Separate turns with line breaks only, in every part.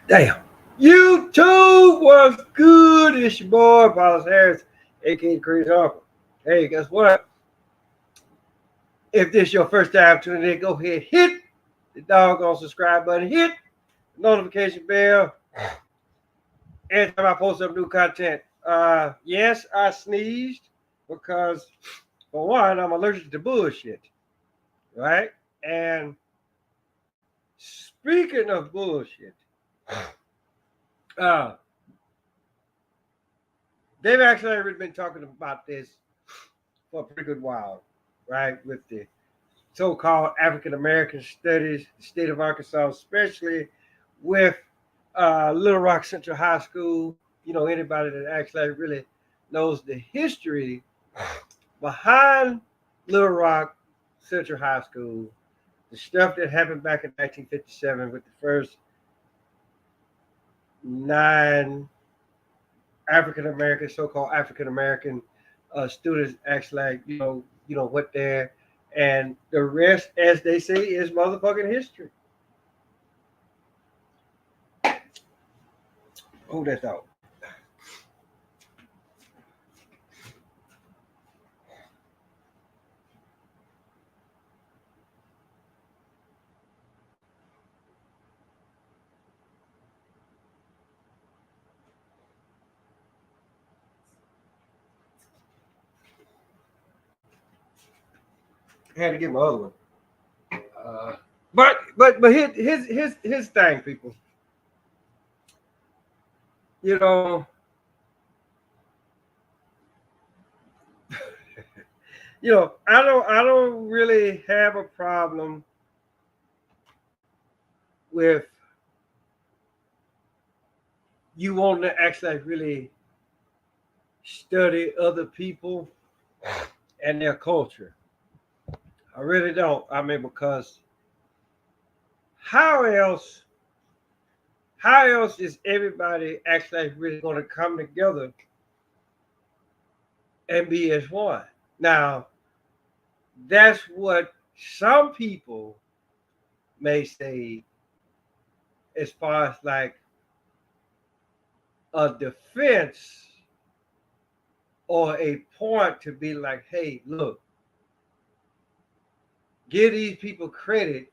Damn. YouTube was good. It's your boy, Wallace Harris, aka Chris Harper. Hey, guess what? If this is your first time tuning in, go ahead, hit the doggone subscribe button, hit the notification bell. Every time I post up new content. Yes, I sneezed because, for one, I'm allergic to bullshit, right? And speaking of bullshit, uh, they've actually already been talking about this for a pretty good while, right? With the so-called African American studies, the state of Arkansas, especially with Little Rock Central High School. You know, anybody that actually really knows the history behind Little Rock Central High School, the stuff that happened back in 1957 with the first 9 African American, so-called African American students, actually, like, what they're, and the rest, as they say, is motherfucking history. Who that's out? I had to get my other one. But his thing, people. You know, I don't really have a problem with you wanting to actually really study other people and their culture. I really don't. I mean, because how else how else is everybody actually really going to come together and be as one? Now, that's what some people may say as far as like a defense or a point to be like, hey, look, give these people credit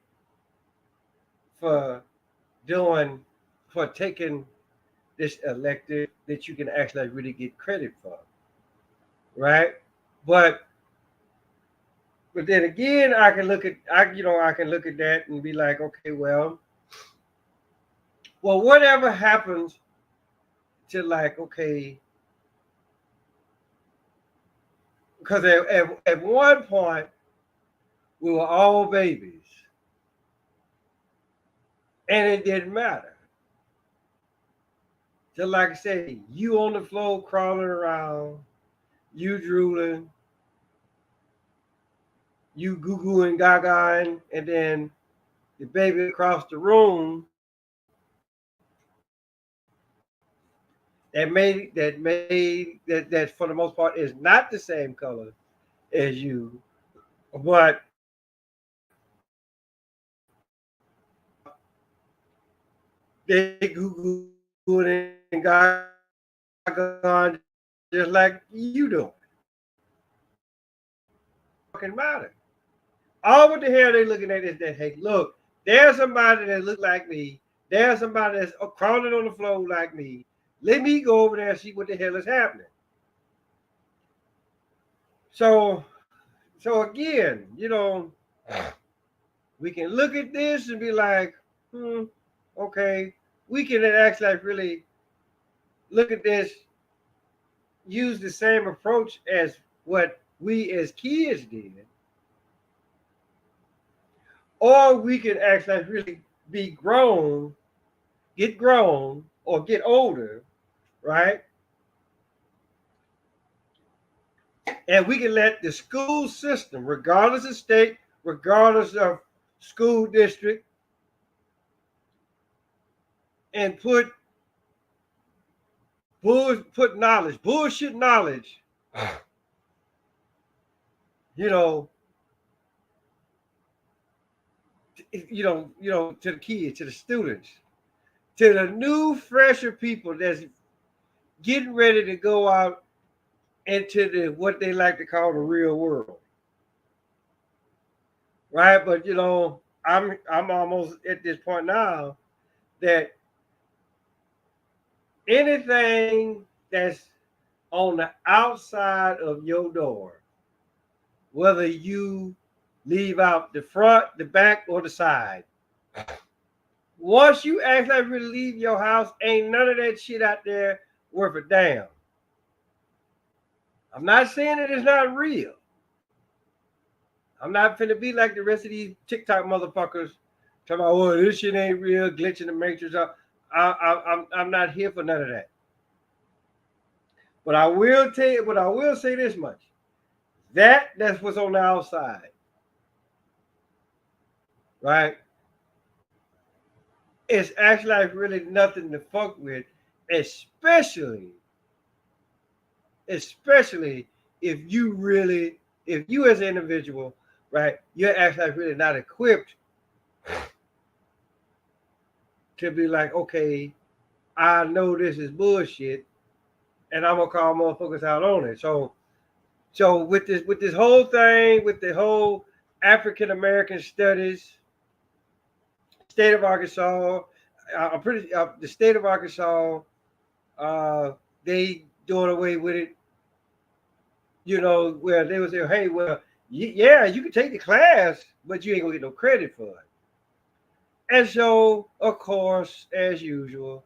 for doing, for taking this elective that you can actually really get credit for, right? But but then again, I can look at that and be like, okay, well, whatever happens to, like, okay, because at one point we were all babies, and it didn't matter. Just like I say, you on the floor crawling around, you drooling, you goo goo and gaga, and then the baby across the room that for the most part is not the same color as you, but they goo goo and gaga just like you doing. Fucking matter. All what the hell they looking at is that, hey, look, there's somebody that look like me. There's somebody that's crawling on the floor like me. Let me go over there and see what the hell is happening. So, so again, we can look at this and be like, okay, we can actually, like, really look at this, use the same approach as what we as kids did, or we can actually, like, really be grown, get grown, or get older, right? And we can let the school system, regardless of state, regardless of school district, and put knowledge, bullshit knowledge, you know, to the kids, to the students. to the new, fresher people that's getting ready to go out into the what they like to call the real world, right? But I'm almost at this point now that anything that's on the outside of your door, whether you leave out the front, the back, or the side, once you actually really leave your house, ain't none of that shit out there worth a damn. I'm not saying that it's not real. I'm not finna be like the rest of these TikTok motherfuckers talking about, oh, this shit ain't real, glitching the matrix. I'm not here for none of that. But I will tell you, but I will say this much. That's what's on the outside. Right? It's actually like really nothing to fuck with, especially if you as an individual, right, you're actually like really not equipped to be like, okay, I know this is bullshit, and I'm gonna call motherfuckers out on it. So with this whole thing, with the whole African American studies, state of Arkansas, I'm pretty the state of Arkansas, they doing away with it. Where they would say, hey, well, yeah, you can take the class, but you ain't gonna get no credit for it. And so, of course, as usual,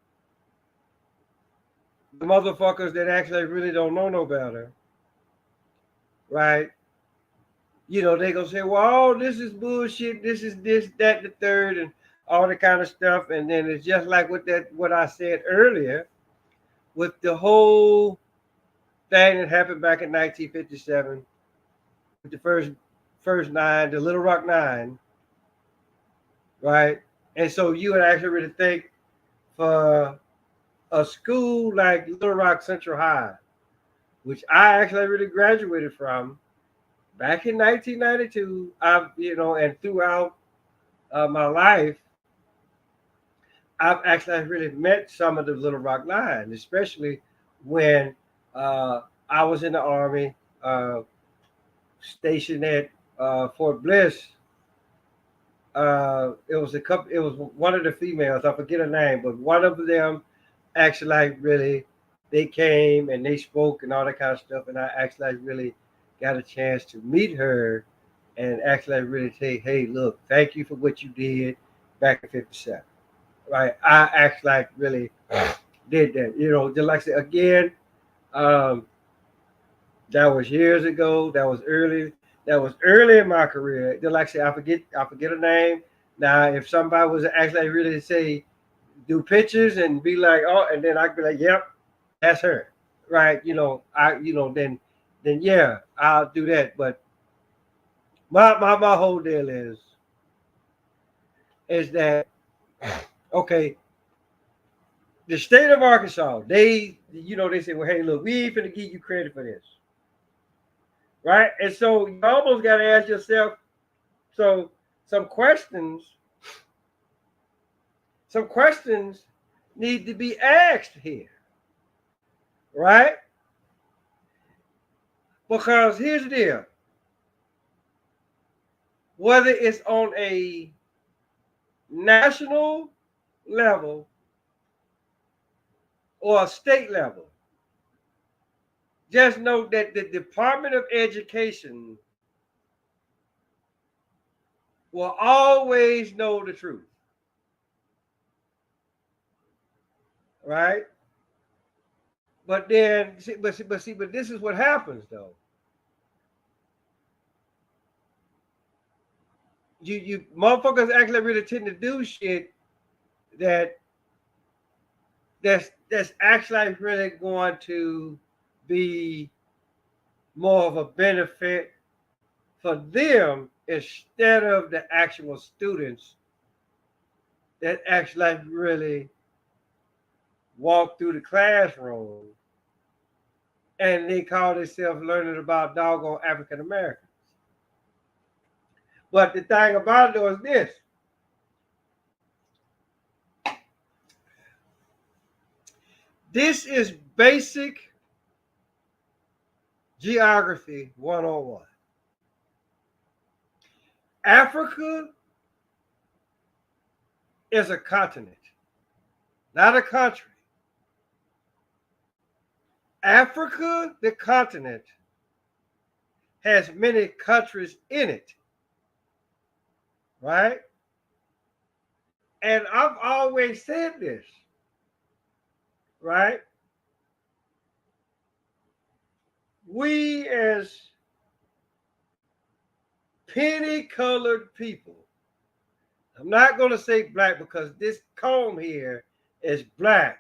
the motherfuckers that actually really don't know no better, right? They gonna say, well, oh, this is bullshit, this is this, that, the third, and all the kind of stuff. And then it's just like what I said earlier, with the whole thing that happened back in 1957, with the first nine, the Little Rock Nine, right? And so you would actually really think for a school like Little Rock Central High, which I actually really graduated from back in 1992, and throughout my life, I've actually really met some of the Little Rock Nine, especially when I was in the Army, stationed at Fort Bliss. It was a couple. It was one of the females. I forget her name, but one of them actually like really, they came and they spoke and all that kind of stuff, and I actually like really got a chance to meet her and actually like really say, hey, look, thank you for what you did back in '57. Right? I actually like really did that. Just like I said again, um, that was years ago. That was early. That was early in my career. Just like I said, I forget a name. Now, if somebody was actually really say do pictures and be like, oh, and then I'd be like, yep, that's her, right? Then yeah, I'll do that. But my whole deal is that okay, the state of Arkansas, they say, well, hey, look, we ain't finna give you credit for this, right? And so you almost got to ask yourself, so some questions need to be asked here, right? Because here's the deal. Whether it's on a national level or a state level, just know that the Department of Education will always know the truth, right? But then, but this is what happens though. You motherfuckers actually really tend to do shit that's actually really going to be more of a benefit for them instead of the actual students that actually really walk through the classroom and they call themselves learning about doggone African Americans. But the thing about it though is this. This is basic geography 101. Africa is a continent, not a country. Africa, the continent, has many countries in it, right? And I've always said this, right? We as penny colored people, I'm not going to say black because this comb here is black.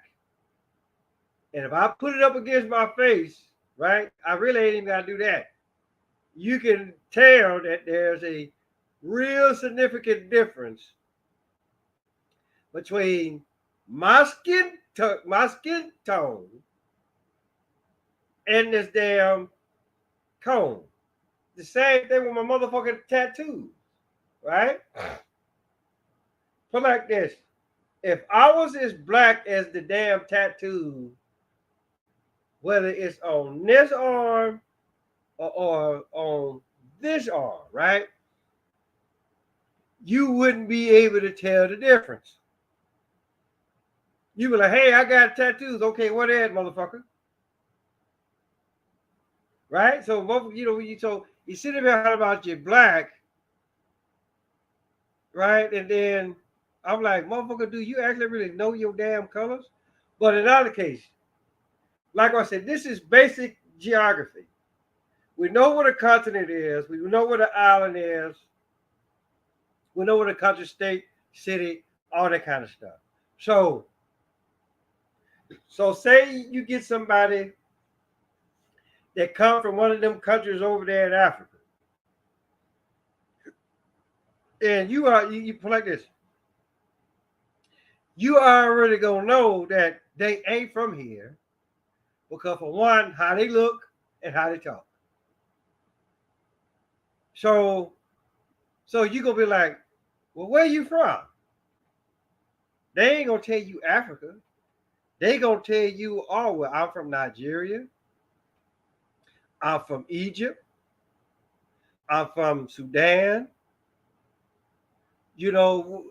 And if I put it up against my face, right, I really ain't even got to do that. You can tell that there's a real significant difference between my skin tone and this damn comb. The same thing with my motherfucking tattoos, right? Put like this. If I was as black as the damn tattoo, whether it's on this arm or on this arm, right? You wouldn't be able to tell the difference. You be like, hey, I got tattoos. Okay, what is, motherfucker? Right? So, you sit there about your black, right? And then I'm like, motherfucker, do you actually really know your damn colors? But in other case, like I said, this is basic geography. We know what a continent is. We know what an island is. We know what a country, state, city, all that kind of stuff. So say you get somebody that come from one of them countries over there in Africa, and you play like this. You already gonna know that they ain't from here because, for one, how they look and how they talk. So you gonna be like, well, where you from? They ain't gonna tell you Africa. They gonna tell you, oh, well, I'm from Nigeria. I'm from Egypt. I'm from Sudan. You know,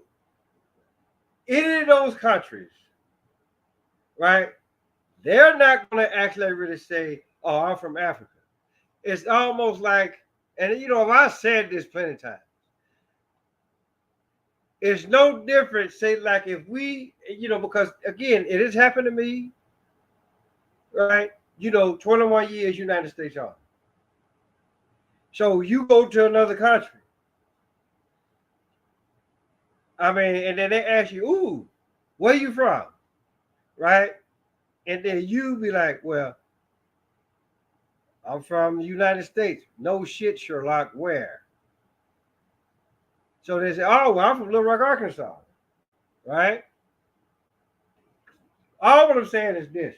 any of those countries, right? They're not gonna actually really say, oh, I'm from Africa. It's almost like, and you know, I've said this plenty of times. It's no different, say, like if we, because again, it has happened to me, right? 21 years United States Army. So you go to another country. I mean, and then they ask you, ooh, where you from? Right? And then you be like, well, I'm from the United States. No shit, Sherlock, where? So they say, oh, well, I'm from Little Rock, Arkansas. Right? All what I'm saying is this.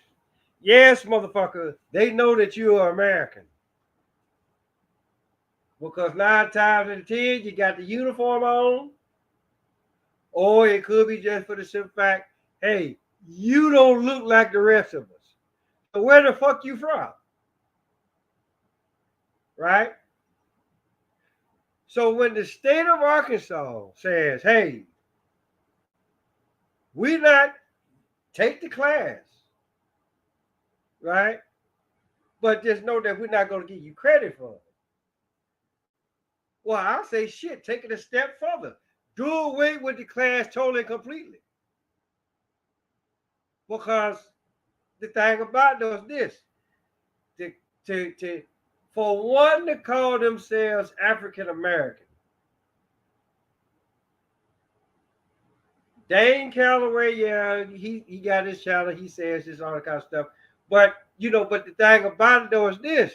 Yes, motherfucker, they know that you are American. Because 9 times out of 10, you got the uniform on. Or it could be just for the simple fact, hey, you don't look like the rest of us. So where the fuck you from? Right? So when the state of Arkansas says, hey, we not take the class, right? But just know that we're not going to give you credit for it. Well, I say shit, take it a step further. Do away with the class totally and completely. Because the thing about it is this. For one to call themselves African American, Dane Calloway, yeah, he got his channel, he says this, all that kind of stuff. But but the thing about it though is this,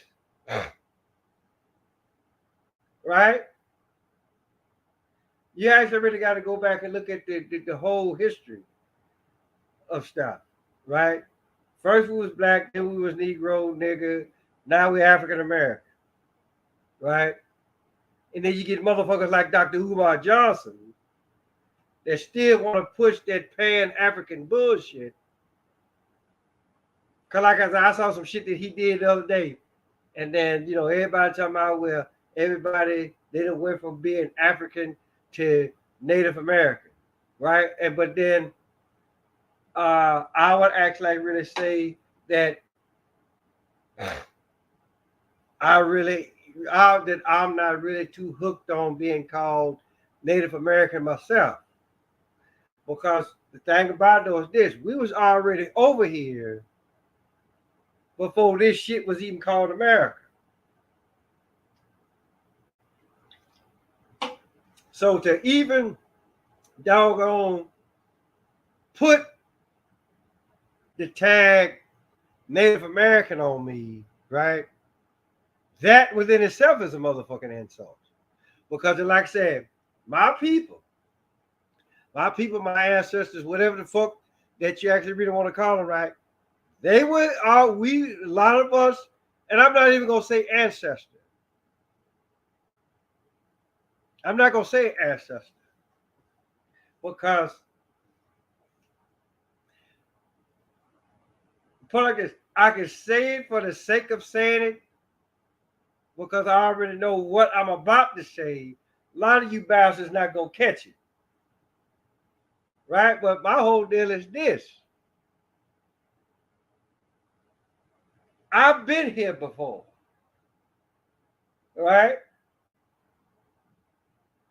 right? You actually really got to go back and look at the whole history of stuff, right? First we was black, then we was Negro, nigga. Now we African American, right? And then you get motherfuckers like Dr. Umar Johnson that still want to push that Pan-African bullshit, Cause like I said, I saw some shit that he did the other day, and then everybody talking about everybody they done went from being African to Native American, right? And but then I would actually really say that that I'm not really too hooked on being called Native American myself, because the thing about it was this: we was already over here before this shit was even called America. So to even doggone put the tag Native American on me, right? That within itself is a motherfucking insult. Because like I said, my people, my ancestors, whatever the fuck that you actually really want to call them, right? A lot of us, and I'm not even gonna say ancestor. I'm not gonna say ancestor because put like this, I can say it for the sake of saying it because I already know what I'm about to say. A lot of you bastards not gonna catch it, right? But my whole deal is this: I've been here before, right?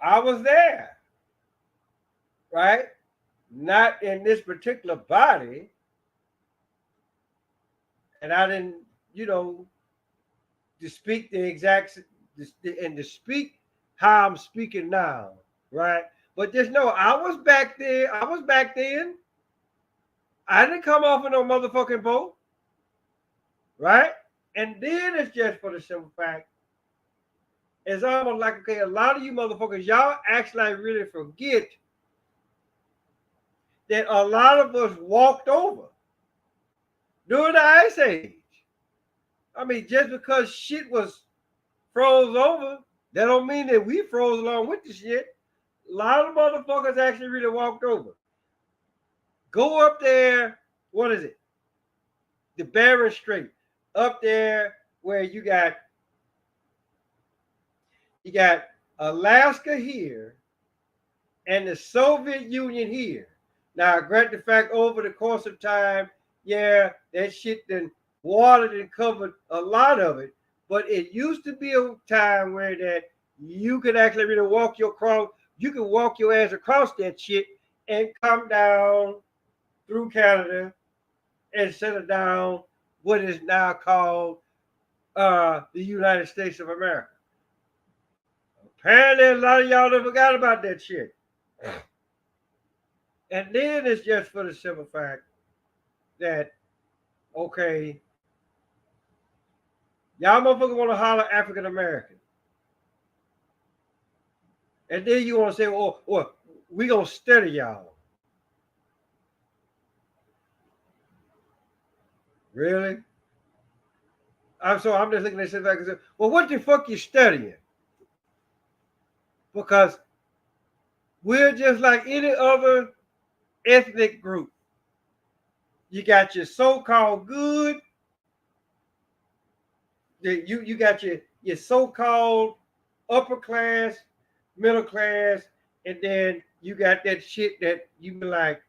I was there, right? Not in this particular body, and I didn't, to speak the exact and to speak how I'm speaking now, right? But just know I was back there. I was back then. I didn't come off of no motherfucking boat, right? And then it's just for the simple fact, it's almost like, okay, a lot of you motherfuckers, y'all actually really forget that a lot of us walked over during the Ice Age. I mean, just because shit was froze over, that don't mean that we froze along with the shit. A lot of motherfuckers actually really walked over. Go up there, what is it? The Bering Strait. Up there where you got Alaska here and the Soviet Union here. Now, granted the fact over the course of time, yeah, that shit then watered and covered a lot of it. But it used to be a time where that you could actually really you could walk your ass across that shit and come down through Canada and settle down what is now called the United States of America. Apparently, a lot of y'all done forgot about that shit. And then it's just for the simple fact that, okay, y'all motherfuckers want to holler African American. And then you want to say, well, we going to study y'all. Really? I'm just looking at this back and say, well, what the fuck you studying? Because we're just like any other ethnic group. You got your so-called good. You got your so-called upper class, middle class, and then you got that shit that you be like,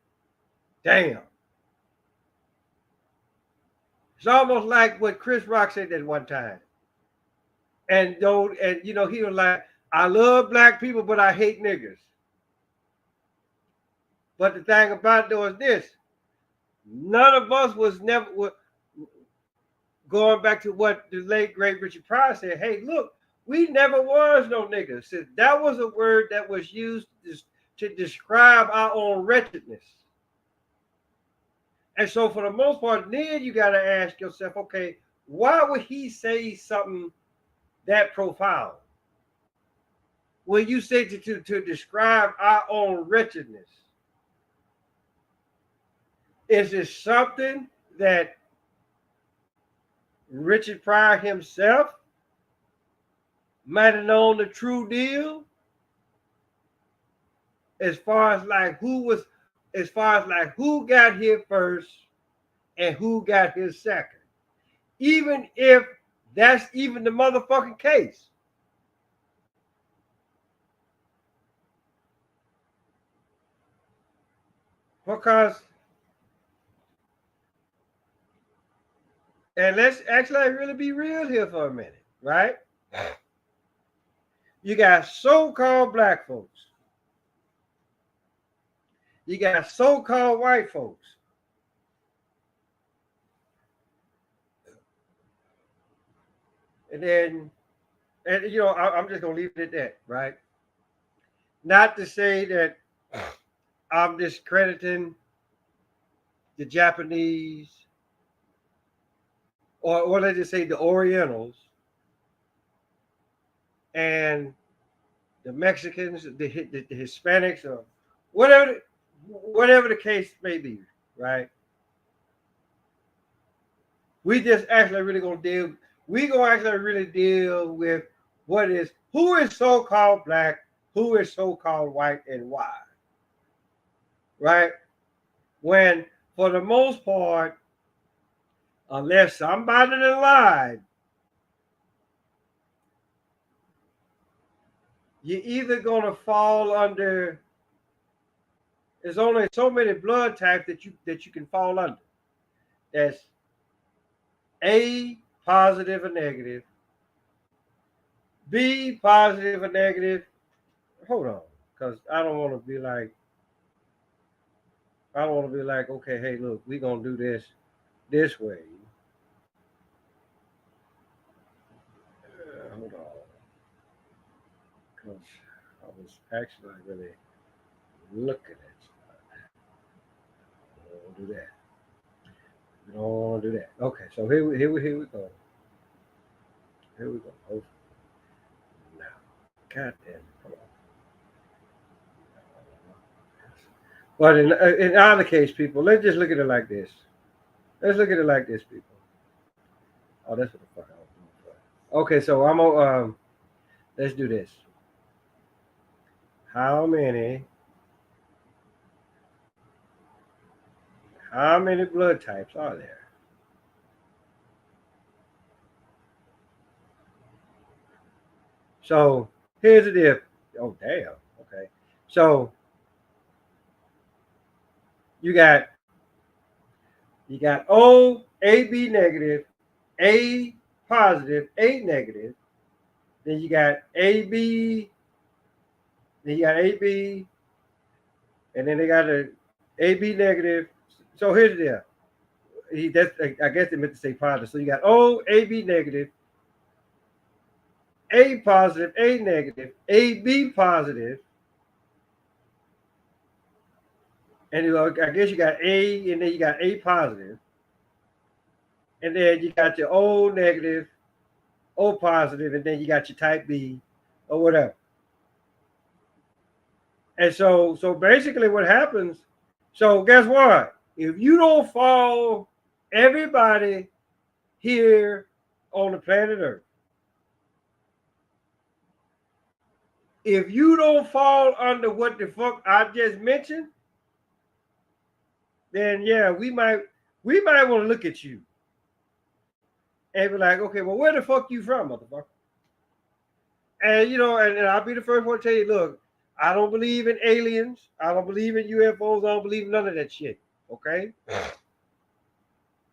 damn. It's almost like what Chris Rock said that one time. And he was like, I love black people, but I hate niggers. But the thing about it was this: none of us was never going back to what the late great Richard Pryor said. Hey, look, we never was no niggas. So that was a word that was used to describe our own wretchedness. And so for the most part, then you got to ask yourself, okay, why would he say something that profound? When you say to describe our own wretchedness, is it something that Richard Pryor himself might have known the true deal? As far as like who got here first and who got his second. Even if that's even the motherfucking case. Because, and let's actually really be real here for a minute, right? You got so-called black folks. You got so-called white folks. And then, and you know, I'm just gonna leave it at that, right? Not to say that I'm discrediting the Japanese, or let's just say the Orientals and the Mexicans, the Hispanics, or whatever the case may be, right? We just actually really gonna deal. We gonna actually really deal with who is so-called black, who is so-called white, and why, right? When for the most part, unless somebody done lied, you're either gonna fall under. There's only so many blood types that you can fall under. That's A, positive or negative. B, positive or negative. Hold on, because I don't want to be like, okay, hey, look, we're gonna do this way. Hold on, because I was actually really looking at stuff. We don't do that. We don't want to do that. Okay, so here we go. Here we go. Oh, now, God damn it. Hold on. But in either case, people, let's just look at it like this. Let's look at it like this, people. Oh, that's what the fuck I was doing. Okay, so I'm gonna let's do this. How many blood types are there? So here's the deal. Oh damn. Okay. So you got O, AB negative, A positive, A negative. Then you got AB. Then you got AB, and then they got a AB negative. So here's the deal. That's I guess they meant to say positive. So you got O, AB negative, A positive, A negative, AB positive, and I guess you got A, and then you got A positive, and then you got your O negative, O positive, and then you got your type B, or whatever. And so basically, what happens? So guess what? If you don't fall, everybody here on the planet Earth, if you don't fall under what the fuck I just mentioned, then yeah, we might want to look at you and be like, okay, well, where the fuck you from, motherfucker? And you know, and I'll be the first one to tell you, look, I don't believe in aliens. I don't believe in UFOs. I don't believe in none of that shit. Okay?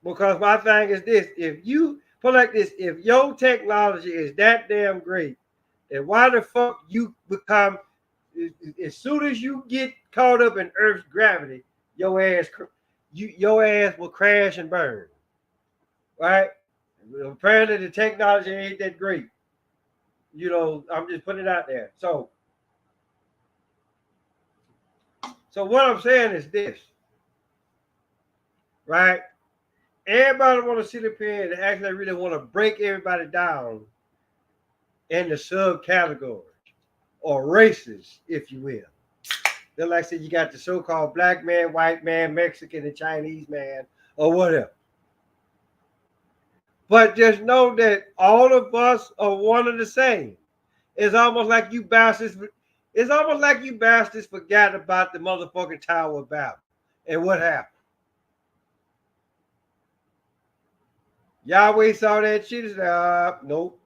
Because my thing is this: if you put like this, if your technology is that damn great, then why the fuck you become? As soon as you get caught up in Earth's gravity, your ass will crash and burn. Right? Apparently, the technology ain't that great. You know, I'm just putting it out there. So what I'm saying is this, right? Everybody want to sit up here and actually really want to break everybody down into subcategories or races, if you will. Then, like I said, you got the so-called black man, white man, Mexican, and Chinese man, or whatever. But just know that all of us are one and the same. It's almost like you bastards. It's almost like you bastards forgot about the motherfucking Tower of Babel and what happened. Yahweh saw that shit and said, nope,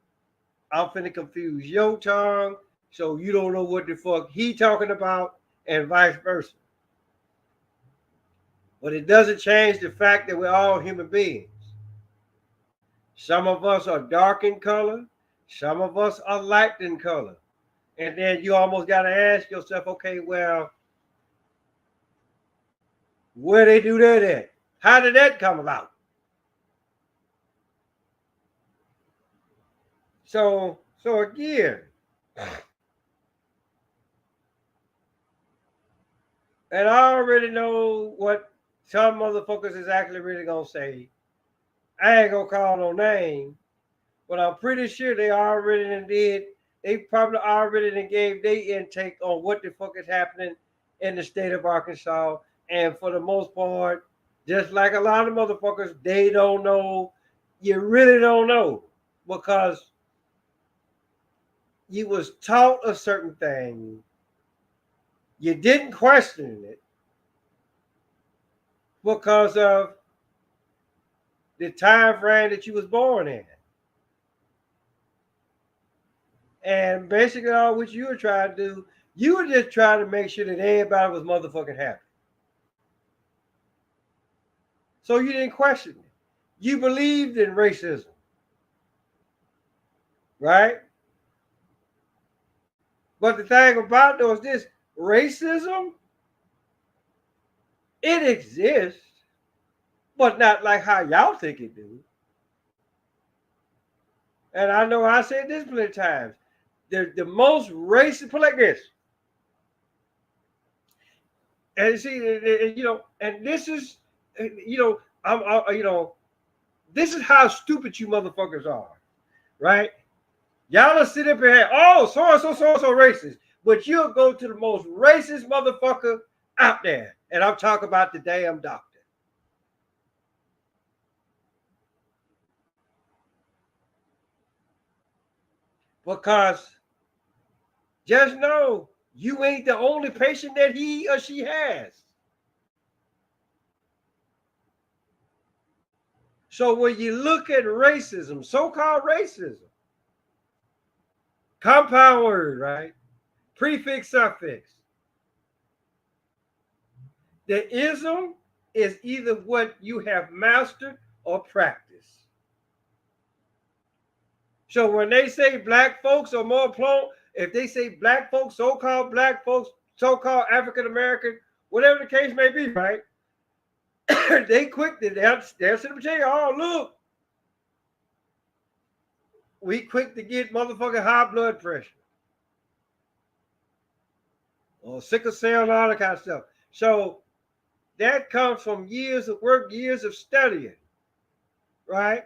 I'm finna confuse your tongue so you don't know what the fuck he talking about, and vice versa. But it doesn't change the fact that we're all human beings. Some of us are dark in color, some of us are light in color. And then you almost got to ask yourself, okay, well, where they do that at? How did that come about? So again, and I already know what some motherfuckers is actually really gonna say. I ain't gonna call no name, but I'm pretty sure they already did. They probably already gave their intake on what the fuck is happening in the state of Arkansas. And for the most part, just like a lot of motherfuckers, they don't know. You really don't know because you was taught a certain thing. You didn't question it because of the time frame that you was born in. And basically all what you were trying to do, you were just trying to make sure that everybody was motherfucking happy. So you didn't question it. You believed in racism. Right? But the thing about it was this racism, it exists, but not like how y'all think it do. And I know I said this plenty of times. The most racist, put like this. And see, and this is, this is how stupid you motherfuckers are, right? Y'all will sit up here, oh, so racist, but you'll go to the most racist motherfucker out there, and I'm talking about the damn doctor. Because just know you ain't the only patient that he or she has. So when you look at racism, so-called racism, compound word, right? Prefix, suffix. The ism is either what you have mastered or practiced. So when they say black folks are more prone, if they say black folks, so-called African American, whatever the case may be, right? They quick to they'll sit and tell you, oh look, we quick to get motherfucking high blood pressure or sickle cell and all that kind of stuff. So that comes from years of work, years of studying, right?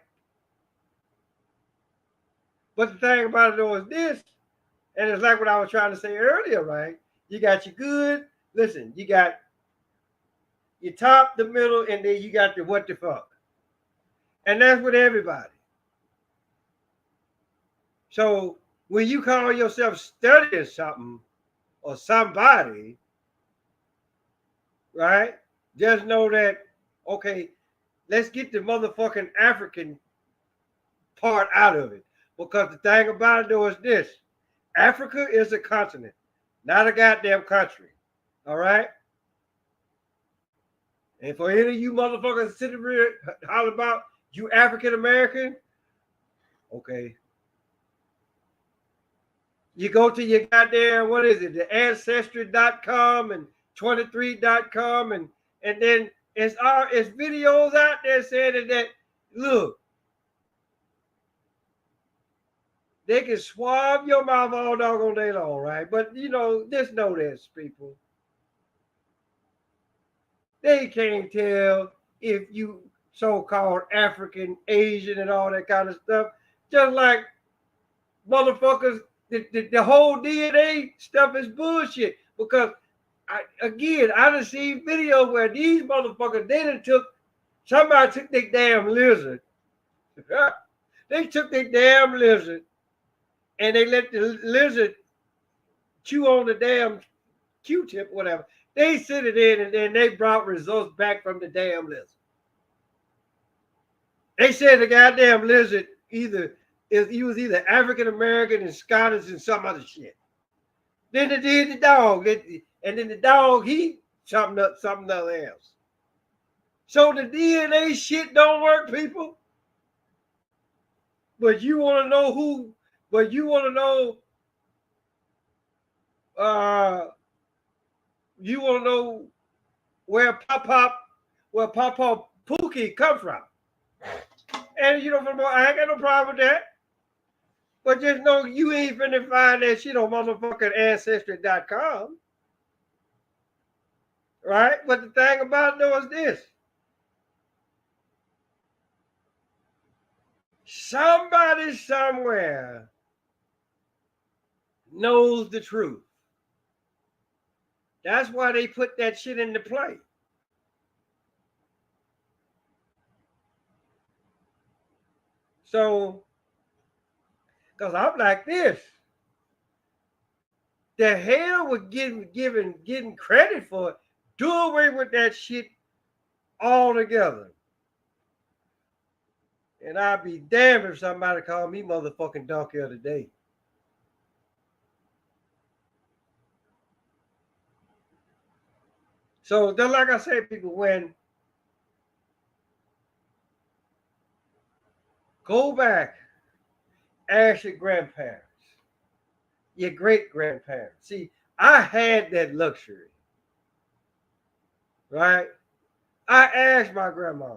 But the thing about it though is this, and it's like what I was trying to say earlier, right? You got your good, listen, you got your top, the middle, and then you got the what the fuck. And that's with everybody. So when you call yourself studying something or somebody, right? Just know that, okay, let's get the motherfucking African part out of it. Because the thing about it though is this: Africa is a continent, not a goddamn country. All right? And for any of you motherfuckers sitting here holler about you African American, okay. You go to your goddamn, what is it, the ancestry.com and 23.com, and then it's videos out there saying that look, they can swab your mouth all doggone day long, right? But just know this, people. They can't tell if you so-called African, Asian, and all that kind of stuff. Just like motherfuckers, the whole DNA stuff is bullshit. Because I done seen videos where these motherfuckers, somebody took their damn lizard. They took their damn lizard and they let the lizard chew on the damn Q-tip, whatever. They sent it in and then they brought results back from the damn lizard. They said the goddamn lizard he was either African American and Scottish and some other shit. Then they did the dog, and then the dog he something else. So the DNA shit don't work, people. But you want to know who? But you want to know? You want to know where Papa Pookie come from? And you know, I ain't got no problem with that. But just know you ain't finna find that shit on motherfucking Ancestry.com. Right? But the thing about it though is this. Somebody somewhere knows the truth. That's why they put that shit into play. So, because I'm like this. The hell with getting credit for it. Do away with that shit altogether. And I'd be damned if somebody called me motherfucking donkey of the day. So, just like I said, people, when go back, ask your grandparents, your great grandparents. See, I had that luxury, right? I asked my grandma.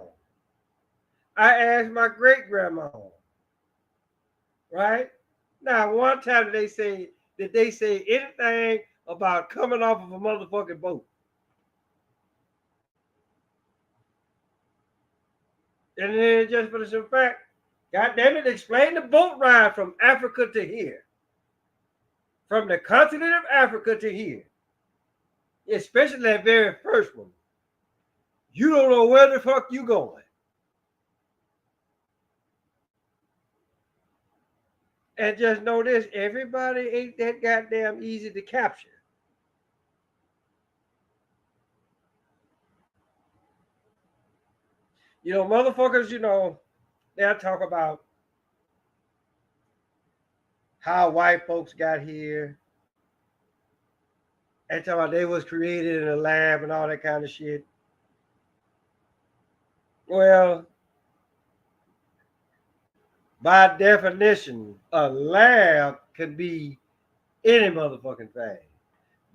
I asked my great grandma, right? Now, one time did they say anything about coming off of a motherfucking boat? And then just for the simple fact, God damn it, explain the boat ride from Africa to here. From the continent of Africa to here. Especially that very first one. You don't know where the fuck you going. And just know this, everybody ain't that goddamn easy to capture. You know, motherfuckers, you know, they'll talk about how white folks got here. And talk about they was created in a lab and all that kind of shit. Well, by definition, a lab can be any motherfucking thing.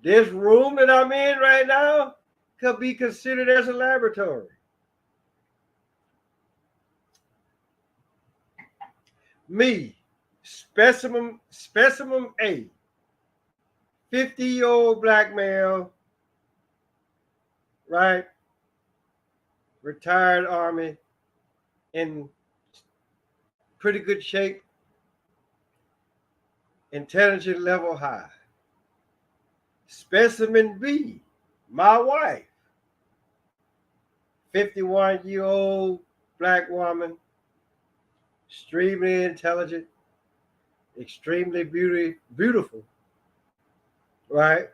This room that I'm in right now could be considered as a laboratory. Me, specimen A, 50-year-old black male, right? Retired Army, in pretty good shape, intelligence level high. Specimen B, my wife, 51-year-old black woman, extremely intelligent, extremely beautiful, right?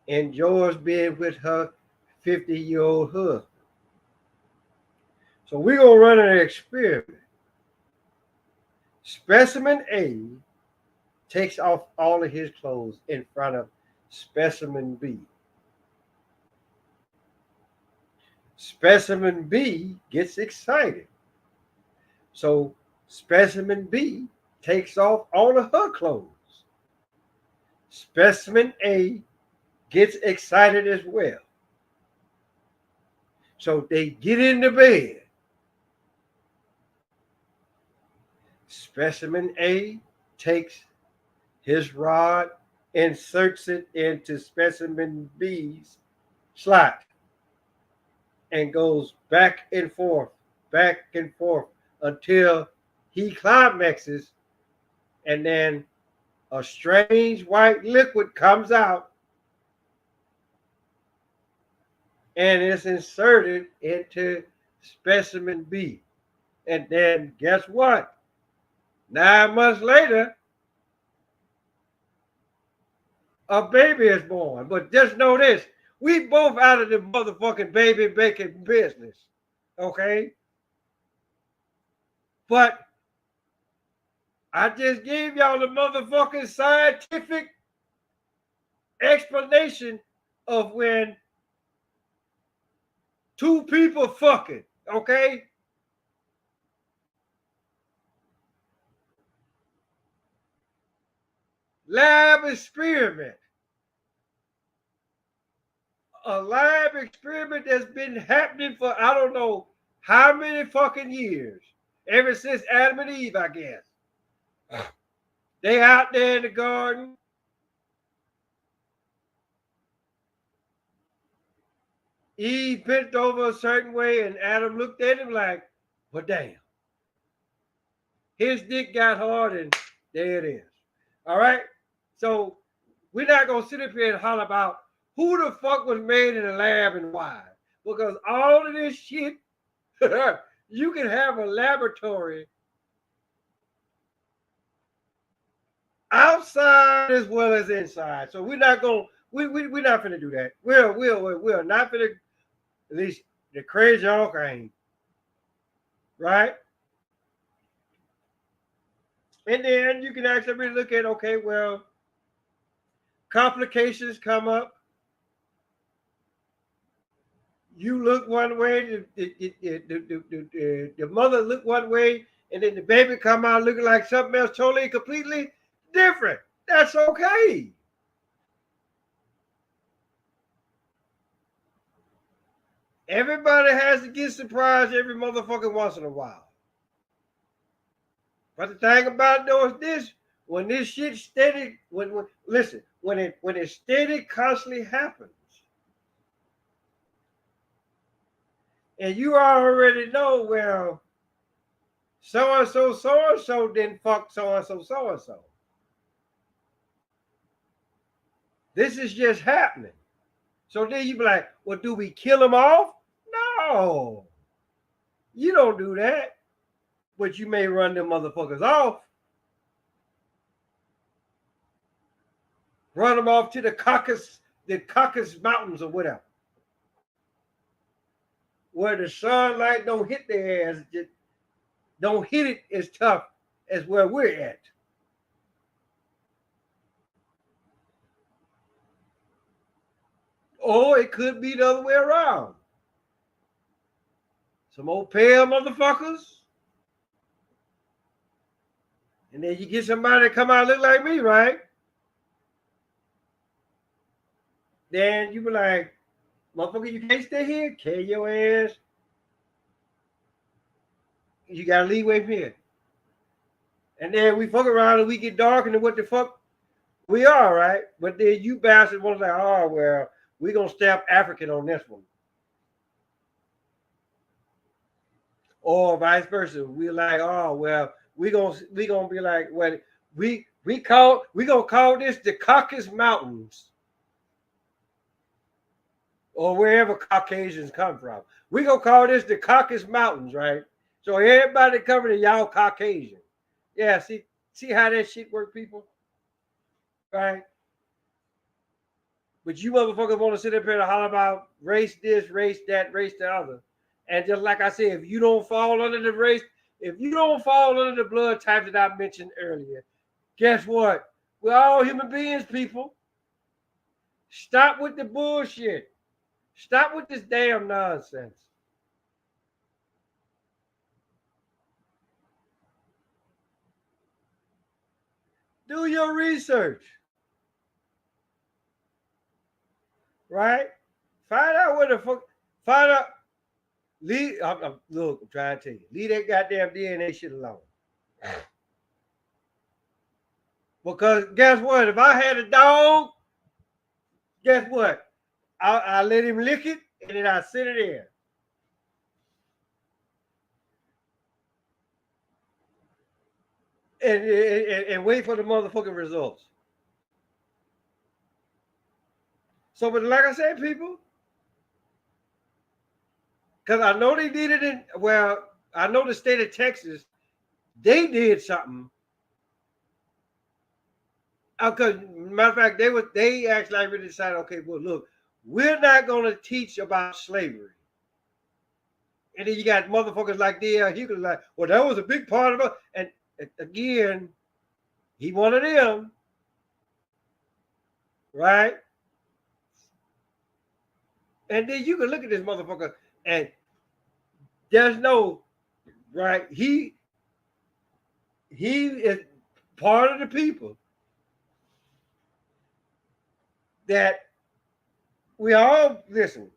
Enjoys being with her 50-year-old husband. So we're going to run an experiment. Specimen A takes off all of his clothes in front of Specimen B. Specimen B gets excited. So Specimen B takes off all of her clothes. Specimen A gets excited as well. So they get into bed. Specimen A takes his rod, inserts it into Specimen B's slot, and goes back and forth until he climaxes, and then a strange white liquid comes out and is inserted into Specimen B. And then guess what? 9 months later, a baby is born. But just know this, we both out of the motherfucking baby making business. Okay? But I just gave y'all the motherfucking scientific explanation of when two people fucking, okay? Lab experiment. A lab experiment that's been happening for I don't know how many fucking years. Ever since Adam and Eve, I guess. They out there in the garden. Eve bent over a certain way, and Adam looked at him like, well, damn. His dick got hard, and there it is. All right? So we're not going to sit up here and holler about who the fuck was made in the lab and why. Because all of this shit, you can have a laboratory outside as well as inside. So we're not going to, we're not going to do that. We're not going to, at least the crazy uncle ain't. Right? And then you can actually really look at, okay, well, complications come up. You look one way, the mother look one way, and then the baby come out looking like something else totally, completely different. That's okay. Everybody has to get surprised every motherfucking once in a while. But the thing about it though is this: when this shit steady, when it steady constantly happens, and you already know, well, so and so didn't fuck so and so. This is just happening. So then you be like, well, do we kill them off? No, you don't do that. But you may run them motherfuckers off. Run them off to the Caucasus Mountains or whatever. Where the sunlight don't hit their ass, just don't hit it as tough as where we're at. Or it could be the other way around. Some old pale motherfuckers. And then you get somebody to come out and look like me, right? Then you be like, motherfucker, you can't stay here. Kill your ass. You gotta leave away from here. And then we fuck around and we get dark into what the fuck we are, right? But then you bastards want to say, oh, well, we're gonna stamp African on this one. Or vice versa. We're like, oh, well, we gonna be like, well, we gonna call this the Caucasus Mountains. Or wherever Caucasians come from. We gonna call this the Caucasus Mountains, right? So everybody coming to y'all Caucasian. Yeah, see how that shit work, people? Right? But you motherfuckers want to sit up here and holler about race this, race that, race the other. And just like I said, if you don't fall under the race, if you don't fall under the blood types that I mentioned earlier, guess what? We're all human beings, people. Stop with the bullshit. Stop with this damn nonsense. Do your research. Right? Find out where the fuck. Find out. Look, I'm trying to tell you. Leave that goddamn DNA shit alone. Because guess what? If I had a dog, guess what? I let him lick it and then I sit it in. And wait for the motherfucking results. So, but like I said, people, because I know they did it in, well, I know the state of Texas, they did something. Because matter of fact, they actually really decided, okay, well, look, we're not going to teach about slavery And then you got motherfuckers like D.L. Hughley, like, well, that was a big part of it. And again, he one of them, right? And then you can look at this motherfucker, and there's no right. He is part of the people that we all listen.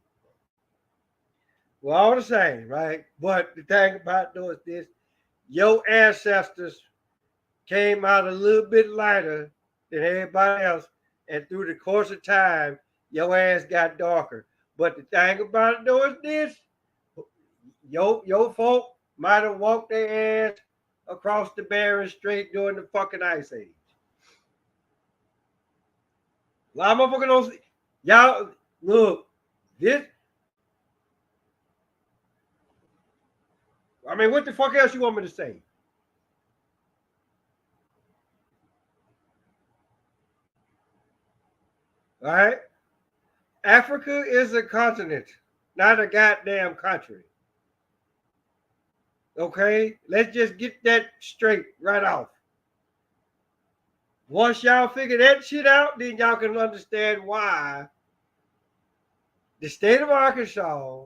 We're all the same, right? But the thing about doing this, your ancestors came out a little bit lighter than everybody else, and through the course of time, your ass got darker. But the thing about it though is this: your folk might have walked their ass across the Bering Strait during the fucking Ice Age. A lot of motherfuckers don't see. Y'all look this. I mean, what the fuck else you want me to say? All right. Africa is a continent, not a goddamn country. Okay? Let's just get that straight right off. Once y'all figure that shit out, then y'all can understand why the state of Arkansas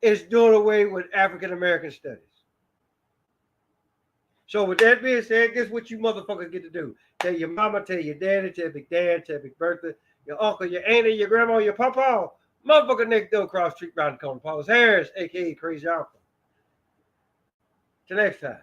is doing away with African American studies. So with that being said, guess what you motherfuckers get to do? Tell your mama, tell your daddy, tell Big Dad, tell Big Bertha, your uncle, your auntie, your grandma, your papa, motherfucker next door across the street round the corner. Paulus Harris, aka Crazy Uncle. Till next time.